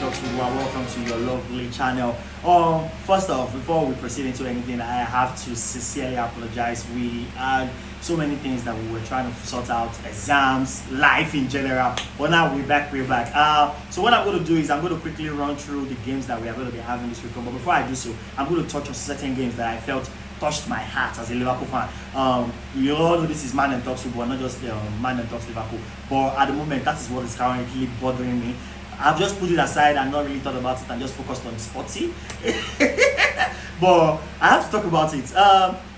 Talks with One. Welcome to your lovely channel. First off, before we proceed into anything, I have to sincerely apologize. We had so many things that we were trying to sort out, exams, life in general. But now we're back. So what I'm going to do is I'm going to quickly run through the games that we are going to be having this week. But before I do so, I'm going to touch on certain games that I felt touched my heart as a Liverpool fan. You all know this is Man and Talks Football, not just Man and Talks Liverpool. But at the moment, that is what is currently bothering me. I've just put it aside and not really thought about it and just focused on sporty. But I have to talk about it.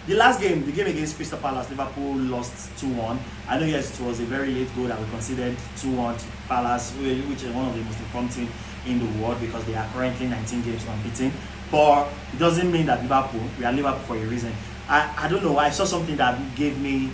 The last game, the game against Crystal Palace, Liverpool lost 2-1. I know, yes, it was a very late goal that we considered 2-1 to Palace, which is one of the most informed teams in the world because they are currently 19 games unbeaten. But it doesn't mean that we are Liverpool for a reason. I don't know, I saw something that gave me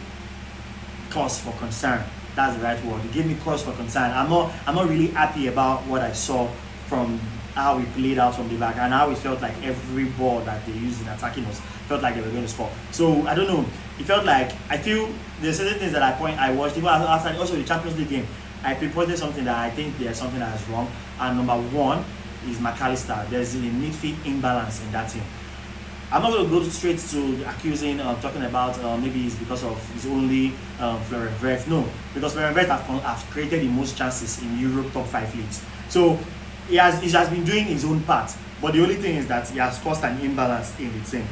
cause for concern. That's the right word. It gave me cause for concern. I'm not really happy about what I saw from how we played out from the back and how it felt like every ball that they used in attacking us felt like they were going to score. So I don't know. It felt like I feel there's certain things that I watched even after also the Champions League game. I pinpointed something that I think there's something that is wrong. And number one is McAllister. There's a midfield imbalance in that team. I'm not going to go straight to accusing, talking about maybe it's because of his only Florian Wirtz. No, because Florian Wirtz have created the most chances in Europe top 5 leagues. So he has been doing his own part. But the only thing is that he has caused an imbalance in the team.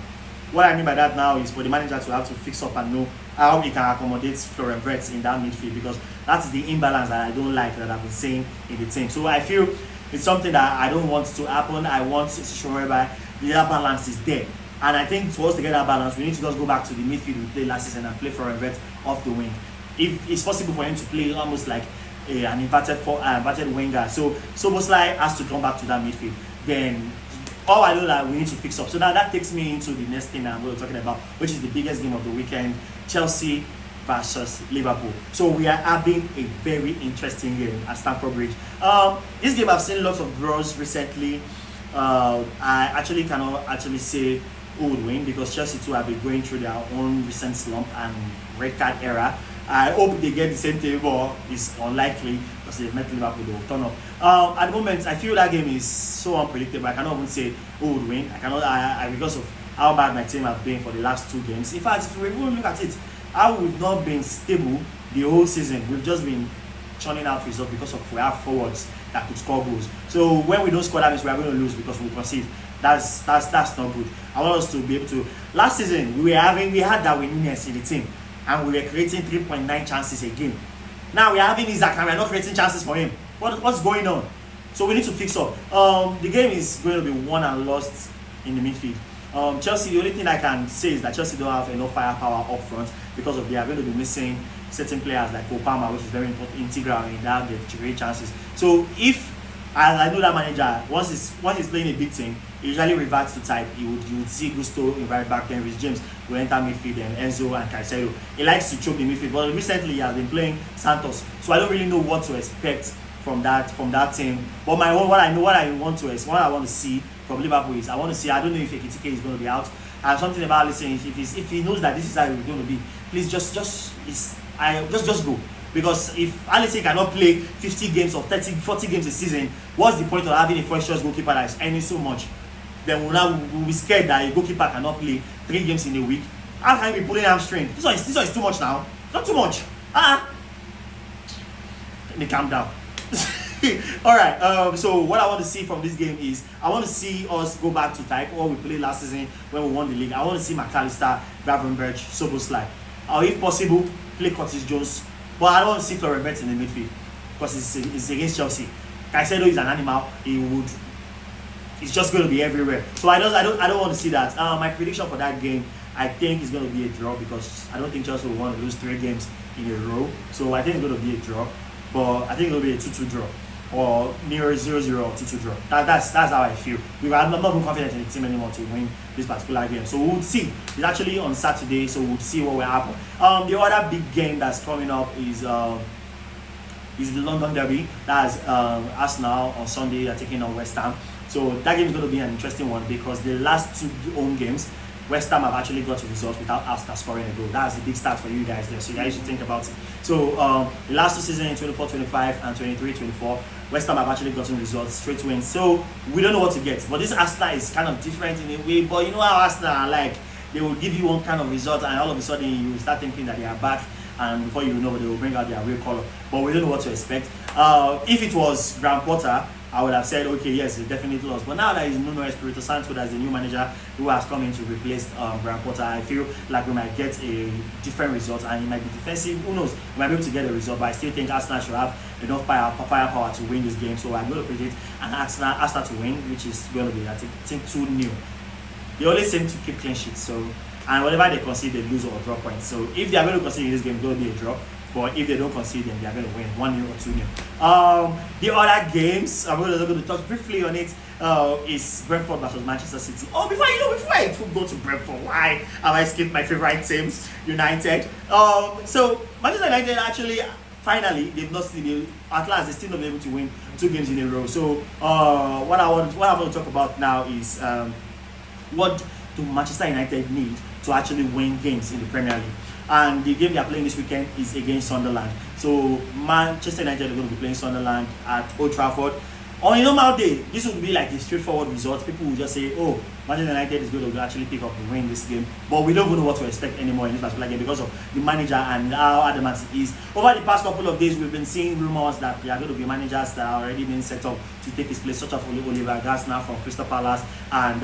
What I mean by that now is for the manager to have to fix up and know how he can accommodate Florian Wirtz in that midfield, because that's the imbalance that I don't like that I've been seeing in the team. So I feel it's something that I don't want to happen. I want to show whereby the balance is there. And I think for us to get that balance, we need to just go back to the midfield we played last season and play Florian Wirtz off the wing. If it's possible for him to play almost like an inverted winger, so Boslai has to come back to that midfield. Then all I know that we need to fix up. So now that takes me into the next thing I'm going to talking about, which is the biggest game of the weekend: Chelsea versus Liverpool. So we are having a very interesting game at Stamford Bridge. This game I've seen lots of draws recently. I actually cannot actually say who would win because Chelsea too have been going through their own recent slump and red card era. I hope they get the same thing, but it's unlikely because they've met Liverpool, they will turn up. At the moment, I feel that game is so unpredictable. I cannot even say who would win. Because of how bad my team have been for the last 2 games. In fact, if we even look at it, how we've not been stable the whole season. We've just been churning out results because of we have forwards that could score goals. So when we don't score, that means we are going to lose because we concede. That's not good. I want us to be able to. Last season we had that winningness in the team, and we were creating 3.9 chances a game. Now we are having Isaac and we are not creating chances for him. What's going on? So we need to fix up. The game is going to be won and lost in the midfield. Chelsea, the only thing I can say is that Chelsea don't have enough firepower up front because they are going to be missing certain players like Opama, which is very important, integral in that they create chances. So if I know that manager, once he's playing a big team, he usually reverts to type. You would see Gusto in right back, then Rhys James will enter midfield, and Enzo and Caicedo. He likes to choke the midfield, but recently he has been playing Santos, so I don't really know what to expect from that team. But what I want to see from Liverpool is I don't know if Ekitike is going to be out, and something about listening. If he knows that this is how it's going to be, please just go. Because if Alisson cannot play 50 games or 30, 40 games a season, what's the point of having a first-choice goalkeeper that is earning so much? Then we'll be scared that a goalkeeper cannot play 3 games in a week. How can he be pulling hamstring? This one is too much now. Not too much. Let me calm down. Alright, so what I want to see from this game is I want to see us go back to type what we played last season when we won the league. I want to see McAllister, Gravenberch, Szoboszlai. Or if possible, play Curtis Jones. But I don't want to see Florian Wirtz in the midfield because it's against Chelsea. Caicedo is an animal. He's just going to be everywhere. So I don't want to see that. My prediction for that game, I think it's going to be a draw because I don't think Chelsea will want to lose 3 games in a row. So I think it's going to be a draw. But I think it will be a 2-2 draw or near 0-0 or 2-2 draw. That's how I feel. I'm not even confident in the team anymore to win this particular game. So we'll see. It's actually on Saturday, so we'll see what will happen. The other big game that's coming up is the London Derby. That's Arsenal on Sunday. They're taking on West Ham. So that game is going to be an interesting one because the last 2 home games, West Ham have actually got a result without Arsenal scoring a goal. That's a big start for you guys there. So you guys should think about it. So the last 2 seasons in 24-25 and 23-24, West Ham have actually gotten results, straight wins. So we don't know what to get. But this Arsenal is kind of different in a way. But you know how Arsenal are like. They will give you one kind of result, and all of a sudden you will start thinking that they are back, and before you know, they will bring out their real color. But we don't know what to expect. If it was Graham Potter, I would have said, okay, yes, they definitely lost. But now that is Nuno Espirito Santo, that's the new manager who has come in to replace Graham Potter, I feel like we might get a different result, and it might be defensive. Who knows? We might be able to get a result, but I still think Arsenal should have enough firepower to win this game. So I'm going to predict an Arsenal to win, which is going to be, I think 2-0. They always seem to keep clean sheets, so, and whatever they concede, they lose or draw points. So if they are going to concede in this game, it's going to be a draw. But if they don't concede, then they are going to win 1-0 or 2-0. The other games, I'm going to touch briefly on it. Is Brentford versus Manchester City. Oh, before I go to Brentford, why have I skipped my favorite teams, United? So Manchester United actually. Finally, they've not seen at last. They still not be able to win 2 games in a row. So, what I want to talk about now is what do Manchester United need to actually win games in the Premier League? And the game they are playing this weekend is against Sunderland. So Manchester United are going to be playing Sunderland at Old Trafford. On a normal day, this would be like a straightforward result. People will just say, oh, Manchester United is going to actually pick up and win this game. But we don't even know what to expect anymore in this particular game because of the manager and how adamant it is. Over the past couple of days, we've been seeing rumors that there are going to be managers that are already being set up to take his place, such as Oliver Glasner from Crystal Palace and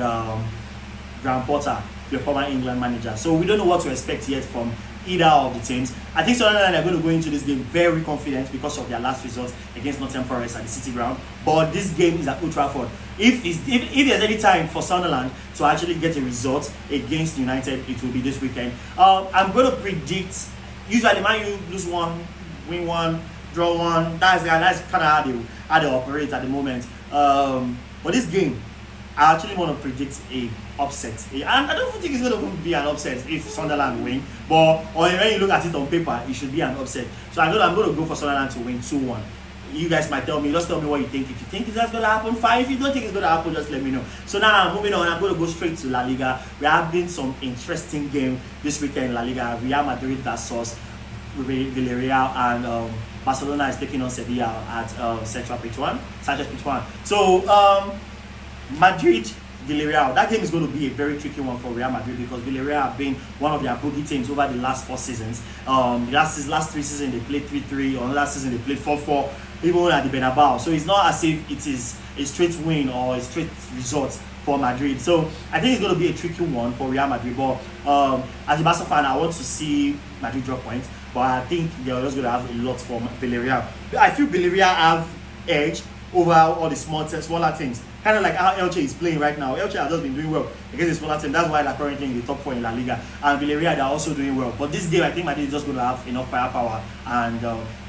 Graham Potter, the former England manager. So we don't know what to expect yet from either of the teams. I think Sunderland are going to go into this game very confident because of their last result against Nottingham Forest at the City Ground. But this game is at Old Trafford. If there's any time for Sunderland to actually get a result against United, it will be this weekend. I'm going to predict, usually Man U lose 1, win 1, draw 1. That's kind of how they operate at the moment. But this game, I actually want to predict a upset. And I don't think it's going to be an upset if Sunderland win. But when you look at it on paper, it should be an upset. So I'm going to go for Sunderland to win 2-1. You guys might tell me, just tell me what you think. If you think that's going to happen, fine. If you don't think it's going to happen, just let me know. So now, moving on, I'm going to go straight to La Liga. We are having some interesting game this weekend in La Liga. Real Madrid versus Villarreal, and Barcelona is taking on Sevilla at Sanchez Pizjuan. So, Madrid, Villarreal. That game is going to be a very tricky one for Real Madrid because Villarreal have been one of their bogey teams over the last 4 seasons. Last 3 seasons they played 3-3. On last season they played 4-4, even at the Bernabeu. So it's not as if it is a straight win or a straight result for Madrid. So I think it's going to be a tricky one for Real Madrid. But as a Barca fan, I want to see Madrid drop points. But I think they're just going to have a lot for Villarreal. I feel Villarreal have edge over all the smaller teams. Kind of like how Elche is playing right now. Elche has just been doing well against the smaller team. That's why they're currently in the top 4 in La Liga. And Villarreal, they're also doing well. But this game, I think Madrid is just going to have enough firepower. And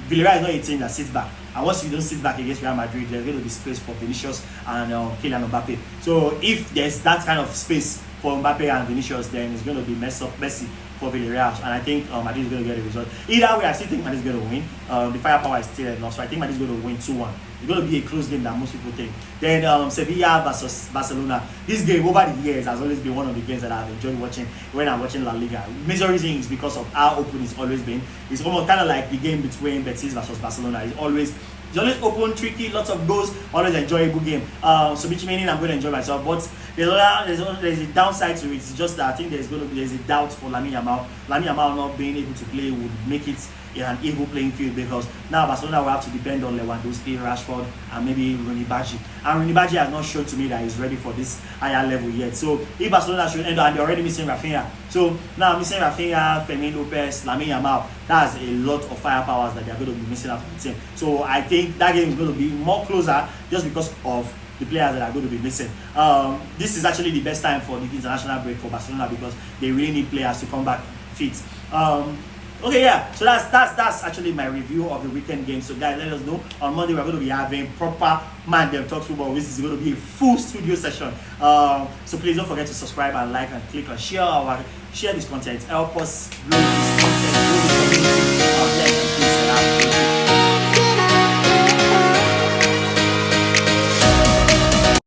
Villarreal is not a team that sits back. And once you don't sit back against Real Madrid, there's going to be space for Vinicius and Kylian Mbappe. So if there's that kind of space for Mbappe and Vinicius, then it's going to be messy for Villarreal, and I think Madrid is going to get a result. Either way, I still think Madrid is going to win. The firepower is still enough, so I think Madrid is going to win 2-1. It's going to be a close game that most people think. Then Sevilla versus Barcelona. This game over the years has always been one of the games that I've enjoyed watching when I'm watching La Liga. Major reason is because of how open it's always been. It's almost kind of like the game between Betis versus Barcelona. It's always open, tricky, lots of goals, always enjoyable game. So which meaning I'm going to enjoy myself. But there's a downside to it. It's just that I think there's a doubt for Lamine Yamal. Lamine Yamal not being able to play would make it an evil playing field because now Barcelona will have to depend on Lewandowski, Rashford, and maybe Rooney Badji. And Rooney Badji has not shown to me that he's ready for this higher level yet. So if Barcelona should end up, and they're already missing Rafinha. So now missing Rafinha, Fermin Lopez, Lamine Yamal, that's a lot of firepower that they're going to be missing out from the team. So I think that game is going to be more closer just because of the players that are going to be missing. This is actually the best time for the international break for Barcelona because they really need players to come back fit. Okay, yeah. So that's actually my review of the weekend game. So guys, let us know on Monday we're going to be having proper Man Them Talk Football. This is going to be a full studio session. So please don't forget to subscribe and like and click and share this content. Help us grow this content, grow this community.